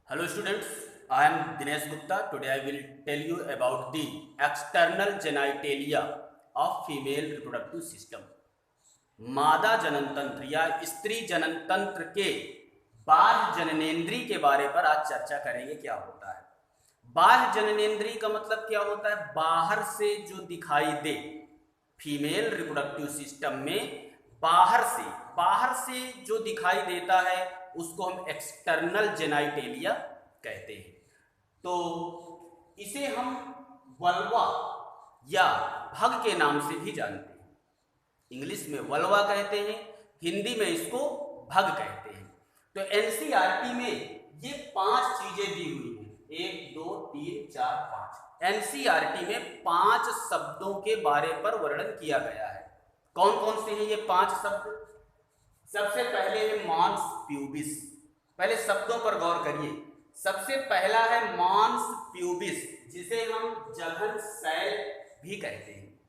Hello students, I am Dinesh Gupta. Today I will tell you about the external genitalia of female reproductive system. मादा जनन तंत्र या स्त्री जनन तंत्र के बाह्य जननेंद्रिय के बारे पर आज चर्चा करेंगे। क्या होता है बाह्य जननेंद्रिय का मतलब क्या होता है? बाहर से जो दिखाई दे। फीमेल रिप्रोडक्टिव सिस्टम में बाहर से जो दिखाई देता है उसको हम एक्सटर्नल जेनाइटेलिया कहते हैं। तो इसे हम वल्वा या भग के नाम से भी जानते हैं। इंग्लिश में वल्वा कहते हैं, हिंदी में इसको भग कहते हैं। तो एनसीईआरटी में ये 5 चीजें दी हुई हैं, 1 2 3 4 5। एनसीईआरटी में 5 शब्दों के बारे पर वर्णन किया गया है। कौन कौन से हैं ये 5 शब्द? सबसे पहले है मॉन्स प्यूबिस। पहले शब्दों पर गौर करिए। सबसे पहला है मॉन्स प्यूबिस, जिसे हम जघन शैल भी कहते हैं।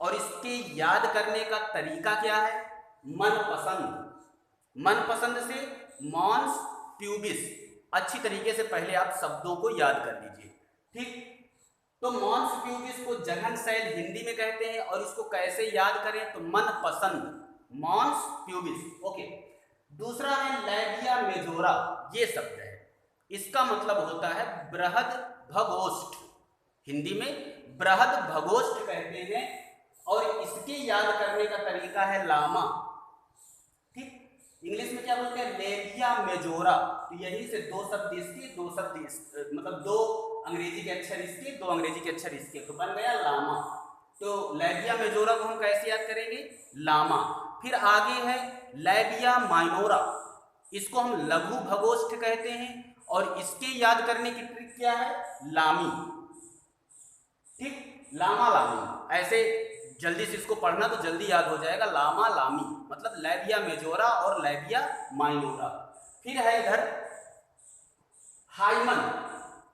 और इसके याद करने का तरीका क्या है? मनपसंद से मॉन्स प्यूबिस। अच्छी तरीके से पहले आप शब्दों को याद कर लीजिए, ठीक। तो मॉन्स प्यूबिस को जघन शैल हिंदी में कहते हैं, और इसको कैसे याद करें? तो मनपसंद मॉन्स प्यूबिस। ओके। दूसरा है लैबिया मेजोरा। ये शब्द है, इसका मतलब होता है बृहद भगोष्ठ। हिंदी में बृहद भगोष्ठ कहते हैं, और इसके याद करने का तरीका है लामा, ठीक। इंग्लिश में क्या बोलते हैं? Labia majora. तो यही से 2 शब्द इसके, 2 शब्द मतलब 2 अंग्रेजी के अक्षर इसके, 2 अंग्रेजी के अक्षर इसके, तो बन गया लामा। तो लैबिया मेजोरा को हम कैसे याद करेंगे? लामा। फिर आगे है लैबिया माइनोरा। इसको हम लघु भगोष्ठ कहते हैं, और इसके याद करने की ट्रिक क्या है? लामी, ठीक। लामा लामी, ऐसे जल्दी से इसको पढ़ना तो जल्दी याद हो जाएगा। लामा लामी मतलब लैबिया मेजोरा और लैबिया माइनोरा। फिर है इधर हाइमन,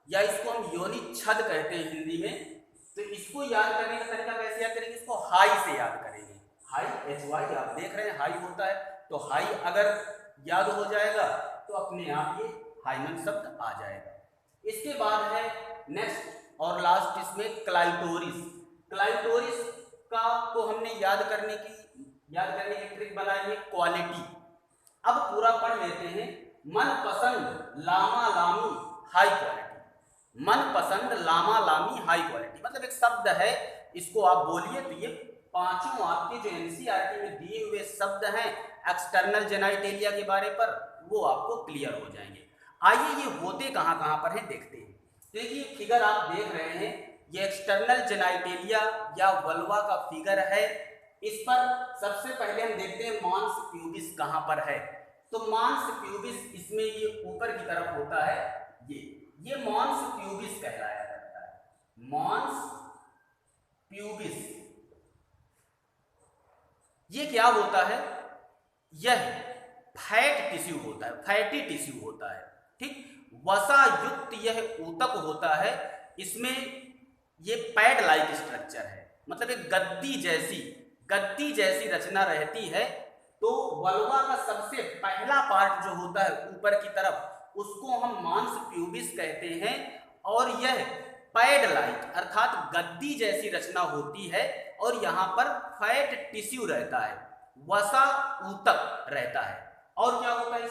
या इसको हम योनि छद कहते हैं हिंदी में। तो इसको याद करने का तरीका कैसे याद करेंगे? इसको हाई से याद करेंगे। हाई HY, आप देख रहे हैं हाई होता है, तो हाई अगर याद हो जाएगा तो अपने आप ये हाइमन शब्द आ जाएगा। इसके बाद है नेक्स्ट और लास्ट इसमें क्लाइटोरिस। क्लाइटोरिस का को हमने याद करने की ट्रिक बनाई है क्वालिटी। अब पूरा पढ़ लेते हैं। मनपसंद लामा लामी हाई क्वालिटी। मनपसंद लामा लामी हाई क्वालिटी मतलब एक शब्द है, इसको आप बोलिए तो ये 5 आपके जो एनसीईआरटी में दिए हुए शब्द हैं एक्सटर्नल जेनाइटेलिया के बारे पर, वो आपको क्लियर हो जाएंगे। आइए ये होते कहाँ कहाँ पर हैं देखते हैं। देखिए फिगर आप देख रहे हैं, ये एक्सटर्नल जेनाइटेलिया या वल्वा का फिगर है। इस पर सबसे पहले हम देखते हैं मॉन्स प्यूबिस कहाँ पर है। तो मॉन्स प्यूबिस इसमें ये ऊपर की तरफ होता है, ये मॉन्स प्यूबिस कहलाया जाता है। मॉन्स प्यूबिस ये क्या होता है? यह फैट टिश्यू होता है, फैटी टिश्यू होता है, ठीक। वसा युक्त यह ऊतक होता है। इसमें ये पैड लाइक स्ट्रक्चर है, मतलब एक गद्दी जैसी रचना रहती है। तो वल्वा का सबसे पहला पार्ट जो होता है ऊपर की तरफ, उसको हम मॉन्स प्यूबिस कहते हैं। और यह पैड लाइक अर्थात गद्दी जैसी रचना होती है, और यहाँ पर फैट टिश्यू रहता है, वसा ऊतक रहता है। और क्या होता है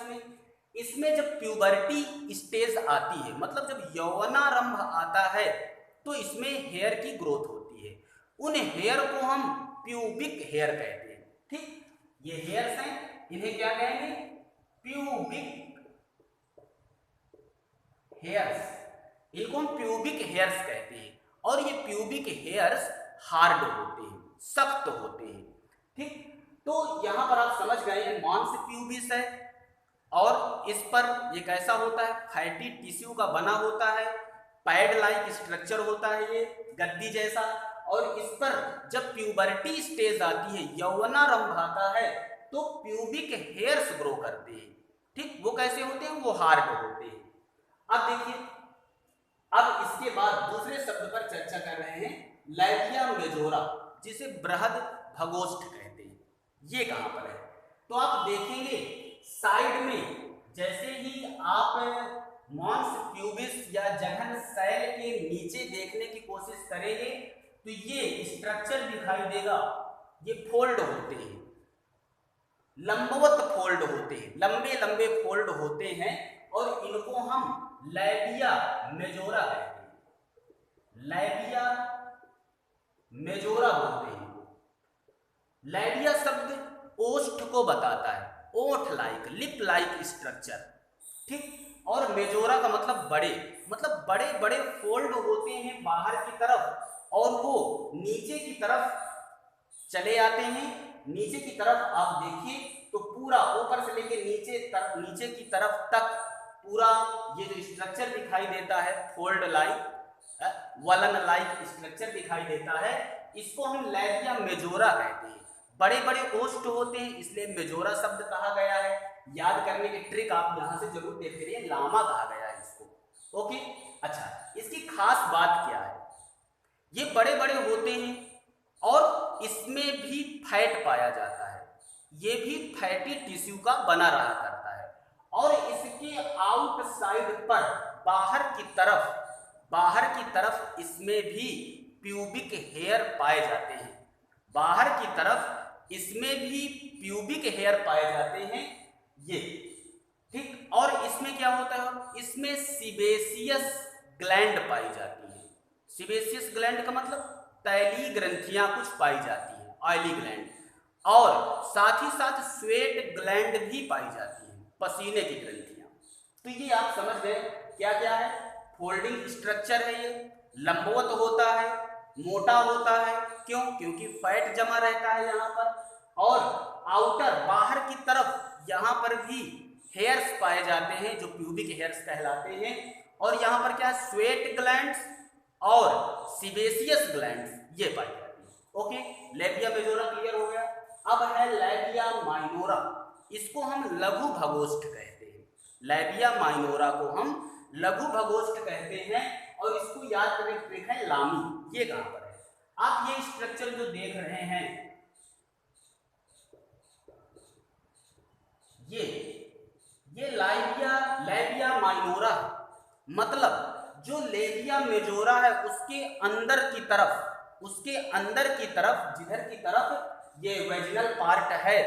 इसमें जब प्यूबर्टी स्टेज आती है, मतलब जब यौवनारंभ आता है, तो इसमें हेयर की ग्रोथ होती है। उन हेयर को हम प्यूबिक हेयर कहते हैं, ठीक। ये हेयर्स हैं, इन्हें क्या कहेंगे? Pubic hairs. इनको हम प्यूबिक हेयर्स कहते हैं। और ये प्यूबिक हेयर्स हार्ड होते हैं, सख्त होते हैं, ठीक। तो यहां पर आप समझ गए हैं मॉन्स प्यूबिस है, और इस पर ये कैसा होता है? फैटी टिश्यू का बना होता है, पैड लाइक स्ट्रक्चर होता है, ये गद्दी जैसा। और इस पर जब प्यूबर्टी स्टेज आती है, यौवनारंभ आता है, तो प्यूबिक हेयर्स ग्रो करते हैं, ठीक। वो कैसे होते हैं? वो हार्ड होते हैं। अब देखिए, अब इसके बाद दूसरे शब्द पर चर्चा कर रहे हैं, लैबिया मेजोरा, जिसे बृहद भगोष्ठ कहते हैं। ये कहां पर है? तो आप देखेंगे साइड में, जैसे ही आप मॉन्स प्यूबिस या जघन शैल के नीचे देखने की कोशिश करेंगे तो ये स्ट्रक्चर दिखाई देगा। ये फोल्ड होते हैं, लंबवत फोल्ड होते हैं, लंबे लंबे फोल्ड होते हैं और इनको हम लैबिया मेजोरा कहते हैं। लैबिया मेजोरा बोलते हैं। लैबिया शब्द ओष्ठ को बताता है, ओठ लाइक, लिप लाइक स्ट्रक्चर, ठीक। और मेजोरा का मतलब बड़े, मतलब बड़े बड़े फोल्ड होते हैं बाहर की तरफ और वो नीचे की तरफ चले आते हैं। नीचे की तरफ आप देखिए तो पूरा ऊपर से लेके नीचे की तरफ तक पूरा ये जो स्ट्रक्चर दिखाई देता है फोल्ड लाइक, वलन लाइक स्ट्रक्चर दिखाई देता है, इसको हम लैबिया मेजोरा कहते हैं। बड़े बड़े ओष्ठ होते हैं इसलिए मेजोरा शब्द कहा गया है। याद करने की ट्रिक आप यहां से जरूर देखते रहिए, लामा कहा गया है इसको। ओके, अच्छा, इसकी खास बात क्या है? ये बड़े बड़े होते हैं और इसमें भी फैट पाया जाता है, ये भी फैटी टिश्यू का बना रहा करता है। और इसके आउटसाइड पर बाहर की तरफ इसमें भी प्यूबिक हेयर पाए जाते हैं। बाहर की तरफ इसमें भी प्यूबिक हेयर पाए जाते हैं, ये, ठीक। और इसमें क्या होता है? इसमें सीबेशियस ग्लैंड पाई जाती है। सीबेशियस ग्लैंड का मतलब तैलीय ग्रंथियां कुछ पाई जाती हैं, ऑयली ग्लैंड। और साथ ही साथ स्वेट ग्लैंड भी पाई जाती है, पसीने की ग्रंथियां। तो ये आप समझ गए क्या क्या है। फोल्डिंग स्ट्रक्चर है, ये लंबवत होता है, मोटा होता है, क्यों? क्योंकि फैट जमा रहता है यहाँ पर। और आउटर बाहर की तरफ यहाँ पर भी हेयर्स पाए जाते हैं जो प्यूबिक हेयर्स कहलाते हैं। और यहाँ पर क्या है? स्वेट ग्लैंड्स और सीबेशियस ग्लैंड्स ये पाई जाती है। ओके, लैबिया मेजोरा क्लियर हो गया। अब है लैबिया माइनोरा, इसको हम लघु भगोष्ठ कहते हैं। लैबिया माइनोरा को हम लघु भगोष्ठ कहते हैं और इसको याद करने की ट्रिक है लामी। ये कहां पर है? आप ये स्ट्रक्चर जो देख रहे हैं, ये लैबिया माइनोरा, मतलब जो लेबिया मेजोरा है उसके अंदर की तरफ जिधर की तरफ ये वेजिनल पार्ट है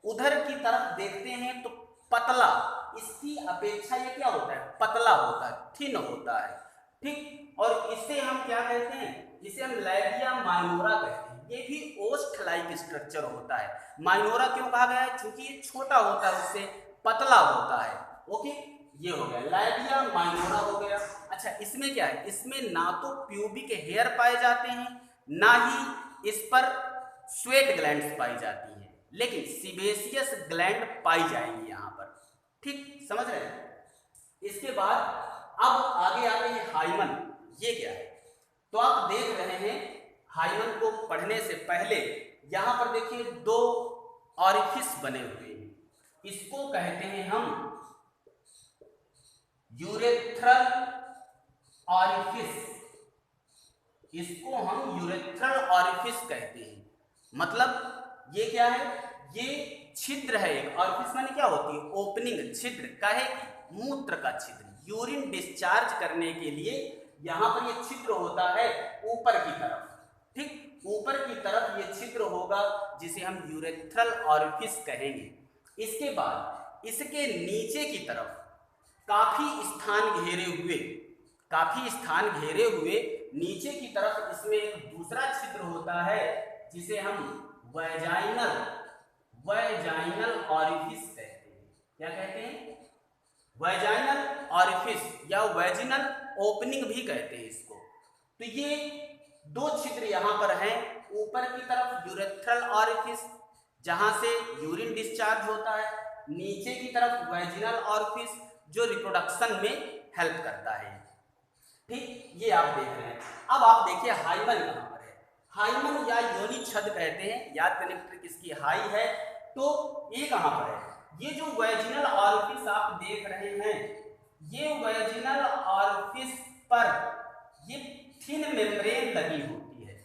उधर की तरफ देखते हैं तो पतला, इसकी अपेक्षा ये क्या होता है? पतला होता है, थिन होता है, ठीक। और इसे हम क्या कहते हैं? इसे हम लैबिया माइनोरा कहते हैं। ये भी ओष्ठ लाइक स्ट्रक्चर होता है। माइनोरा क्यों कहा गया है? क्योंकि ये छोटा होता है, उससे पतला होता है। ओके, ये हो गया लैबिया माइनोरा हो गया। अच्छा, इसमें क्या है? इसमें ना तो प्यूबिक हेयर पाए जाते हैं, ना ही इस पर स्वेट ग्लैंड्स पाई जाती हैं, लेकिन सीबेशियस ग्लैंड पाई जाएंगी यहाँ पर, ठीक। समझ रहे हैं? इसके बाद अब आगे आते हैं हाइमन। ये क्या है? तो आप देख रहे हैं, हाइमन को पढ़ने से पहले यहां पर देखिए दो ऑरिफिस बने हुए हैं, इसको कहते हैं हम यूरेथ्रल ऑरिफिस। इसको हम यूरेथ्रल ऑरिफिस कहते हैं। मतलब ये क्या है? ये छिद्र है एक। ऑरिफिस माने क्या होती है? ओपनिंग, छिद्र। काहे? मूत्र का छिद्र, यूरिन डिस्चार्ज करने के लिए यहां पर ये छिद्र होता है ऊपर की तरफ, ठीक। ऊपर की तरफ ये छिद्र होगा जिसे हम यूरेथ्रल ऑरिफिस कहेंगे। इसके बाद इसके नीचे की तरफ काफी स्थान घेरे हुए नीचे की तरफ इसमें एक दूसरा छिद्र होता है जिसे हम वैजाइनल ऑरिफिस कहते हैं। क्या कहते हैं? वैजाइनल ऑरिफिस या वैजिनल ओपनिंग भी कहते हैं इसको। तो ये दो छिद्र यहां पर हैं। ऊपर की तरफ यूरेथ्रल ऑरिफिस जहां से यूरिन डिस्चार्ज होता है, नीचे की तरफ वैजिनल ऑरिफिस जो रिप्रोडक्शन में हेल्प करता है, ठीक। ये आप देख रहे हैं। अब आप देखिए हाइमन कहां पर है। हाइमन या योनि छद कहते हैं। याद करने की ट्रिक इसकी हाई है। तो ये कहां पर है? ये जो वैजिनल ऑरिफिस आप देख रहे हैं, ये वैजिनल ऑरिफिस पर ये थिन मेम्ब्रेन लगी होती है।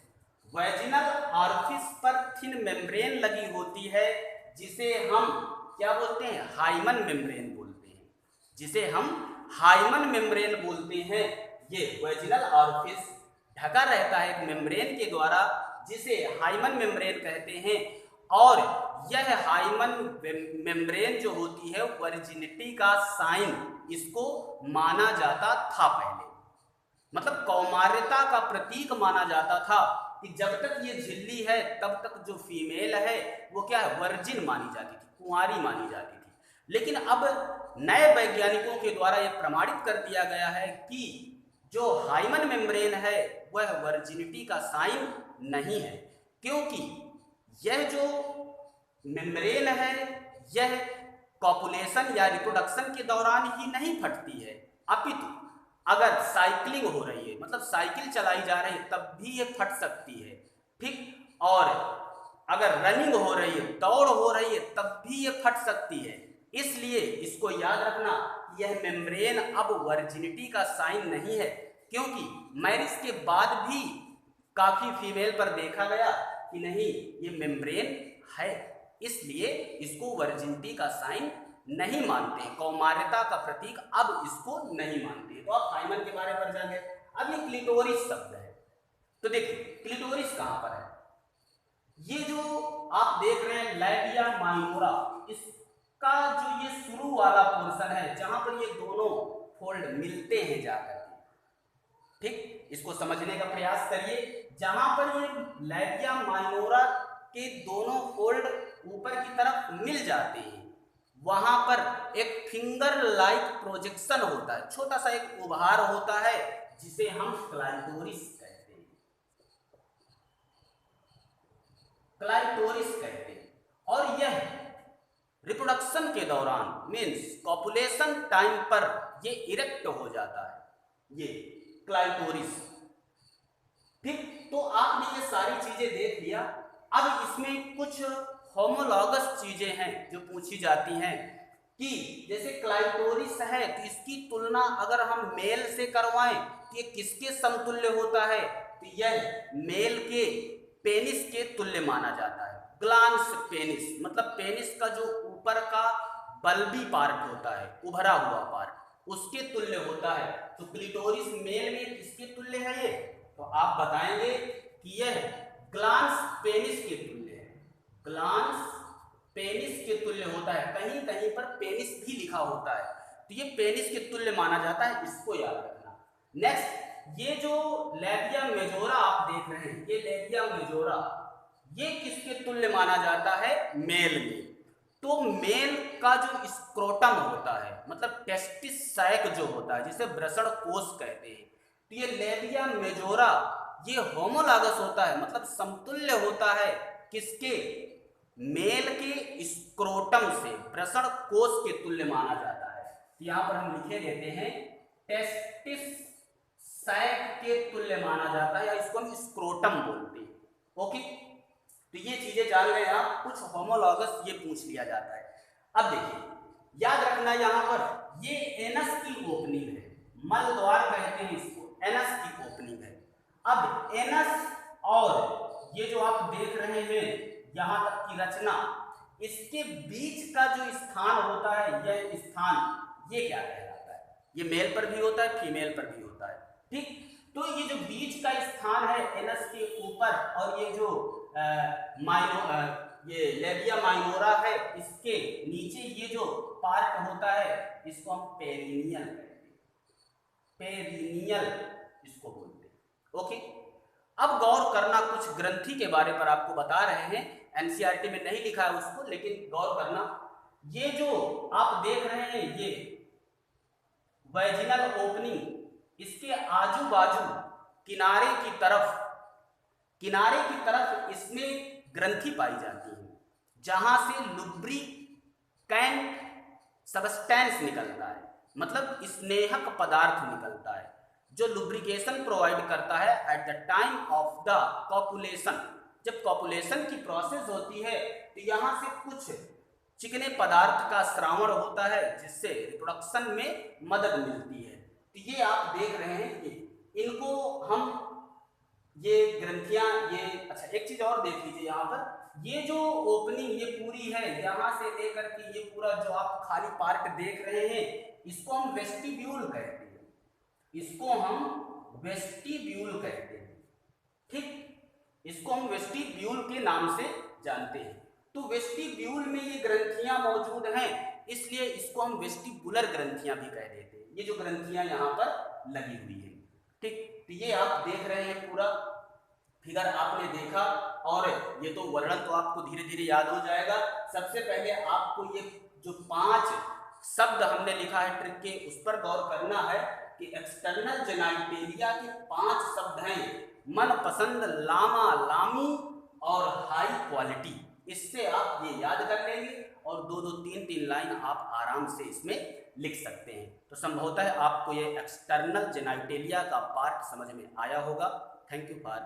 वैजिनल ऑरिफिस पर थिन मेम्ब्रेन लगी होती है जिसे हम क्या बोलते हैं? हाइमन मेम्ब्रेन बोलते हैं, जिसे हम हाइमन मेम्ब्रेन बोलते हैं। ये वेजिनल ऑरिफिस ढका रहता है एक मेम्ब्रेन के द्वारा, जिसे हाइमन मेम्ब्रेन कहते हैं। और यह हाइमन मेम्ब्रेन जो होती है वर्जिनिटी का साइन इसको माना जाता था पहले, मतलब कौमार्यता का प्रतीक माना जाता था कि जब तक ये झिल्ली है तब तक जो फीमेल है वो क्या है, वर्जिन मानी जाती थी, कुंवारी मानी जाती थी। लेकिन अब नए वैज्ञानिकों के द्वारा यह प्रमाणित कर दिया गया है कि जो हाइमन मेम्ब्रेन है वह वर्जिनिटी का साइन नहीं है, क्योंकि यह जो मेम्ब्रेन है यह कॉपुलेशन या रिप्रोडक्शन के दौरान ही नहीं फटती है, अपितु अगर साइकिलिंग हो रही है, मतलब साइकिल चलाई जा रही है, तब भी ये फट सकती है, ठीक। और अगर रनिंग हो रही है, दौड़ हो रही है, तब भी ये फट सकती है। इसलिए इसको याद रखना, यह मेम्ब्रेन अब वर्जिनिटी का साइन नहीं है, क्योंकि मैरिज के बाद भी काफी फीमेल पर देखा गया कि नहीं ये मेम्ब्रेन है, इसलिए इसको वर्जिनिटी का साइन नहीं मानते, कौमार्यता का प्रतीक अब इसको नहीं मानते। तो आप हाइमन के बारे में जान गए। अब ये क्लिटोरिस शब्द है, तो देखिए क्लिटोरिस कहां पर है। ये जो आप देख रहे हैं लैबिया माइनोरा, इसका जो ये शुरू वाला पोर्शन है जहां पर ये दोनों फोल्ड मिलते हैं जाकर, ठीक, इसको समझने का प्रयास करिए। जहां पर ये लैबिया माइनोरा के दोनों फोल्ड ऊपर की तरफ मिल जाते हैं, वहां पर एक फिंगर लाइक प्रोजेक्शन होता है, छोटा सा एक उभार होता है जिसे हम क्लाइटोरिस कहते हैं, क्लाइटोरिस कहते हैं। और यह रिप्रोडक्शन के दौरान मीन्स कॉपुलेशन टाइम पर ये इरेक्ट हो जाता है, ये क्लाइटोरिस, ठीक। तो आपने ये सारी चीजें देख लिया। अब इसमें कुछ होमोलॉगस चीजें हैं जो पूछी जाती हैं कि जैसे क्लाइटोरिस है तो इसकी तुलना अगर हम मेल से करवाएं तो ये किसके समतुल्य होता है, तो यह मेल के पेनिस के तुल्य माना जाता है। ग्लांस पेनिस मतलब पेनिस का जो ऊपर का बल्बी पार्ट होता है, उभरा हुआ पार्ट, उसके तुल्य होता है। तो क्लिटोरिस मेल में किसके तुल्य है ये, तो आप बताएंगे कि यह ग्लांस पेनिस के तुल्य है, ग्लांस पेनिस के तुल्य होता है। कहीं कहीं पर पेनिस भी लिखा होता है, तो ये पेनिस के तुल्य माना जाता है, इसको याद रखना। नेक्स्ट, ये जो लैबिया मेजोरा आप देख रहे हैं, ये लैबिया मेजोरा ये किसके तुल्य माना जाता है, मेल में। तो मेल का जो स्क्रोटम होता है मतलब टेस्टिस सैक जो होता है जिसे वृषण कोष कहते हैं, तो ये लैबिया मेजोरा ये होमोलॉगस होता है, मतलब समतुल्य होता है किसके, मेल के स्क्रोटम से, वृषण कोष के तुल्य माना जाता है। तो यहां पर हम लिखे देते हैं टेस्टिस सैक के तुल्य माना जाता है, या इसको हम स्क्रोटम बोलते हैं। ओके, तो ये चीजें जान गए आप। कुछ होमोलॉगस ये पूछ लिया जाता है। अब देखिए याद रखना, यहां पर ये एनस की ओपनिंग है, मल द्वार कहते हैं इसको, एनस की ओपनिंग है। अब एनस और ये जो आप देख रहे हैं यहां तक की रचना, इसके बीच का जो स्थान होता है, यह स्थान ये क्या कहलाता है, ये मेल पर भी होता है फीमेल पर भी होता है, ठीक। तो ये जो बीच का स्थान है एनस के ऊपर, और ये जो ये लेबिया माइनोरा है इसके नीचे ये जो पार्ट होता है इसको हम पेरिनियल कहते हैं, पेरिनियल इसको बोलते हैं। ओके, अब गौर करना, कुछ ग्रंथि के बारे पर आपको बता रहे हैं, एनसीईआरटी में नहीं लिखा है उसको, लेकिन गौर करना। ये जो आप देख रहे हैं ये वैजिनल ओपनिंग, इसके आजू बाजू किनारे की तरफ इसमें ग्रंथि पाई जाती है, जहां से लुब्रिकेंट सबस्टेंस निकलता है, मतलब स्नेहक पदार्थ निकलता है जो लुब्रिकेशन प्रोवाइड करता है at the time of the copulation. जब कॉपुलेशन की प्रोसेस होती है तो यहाँ से कुछ चिकने पदार्थ का श्रावण होता है जिससे रिप्रोडक्शन में मदद मिलती है। तो ये आप देख रहे हैं, ये इनको हम ये ग्रंथियां, ये अच्छा एक चीज और देख लीजिए यहाँ पर, ये जो ओपनिंग ये पूरी है, यहां से लेकर के ये पूरा जो आप खाली पार्ट देख रहे हैं, इसको हम वेस्टिब्यूल कहते हैं, इसको हम वेस्टिब्यूल कहते हैं। ठीक, इसको हम वेस्टिब्यूल के नाम से जानते हैं। तो वेस्टिब्यूल में ये ग्रंथियां मौजूद हैं, इसलिए इसको हम वेस्टिबुलर ग्रंथियां भी कह देते हैं। ये जो ग्रंथियां यहाँ पर लगी हुई है, ठीक, तो ये आप देख रहे हैं पूरा फिगर आपने देखा, और ये तो वर्णन तो आपको धीरे धीरे याद हो जाएगा। सबसे पहले आपको ये जो 5 शब्द हमने लिखा है ट्रिक के, उस पर गौर करना है कि एक्सटर्नल जेनाइटेलिया के 5 शब्द हैं, मनपसंद, लामा, लामी और हाई क्वालिटी। इससे आप ये याद कर लेंगे और 2-2, 3-3 लाइन आप आराम से इसमें लिख सकते हैं। तो संभवतः आपको ये एक्सटर्नल जेनाइटेलिया का पार्ट समझ में आया होगा। Thank you for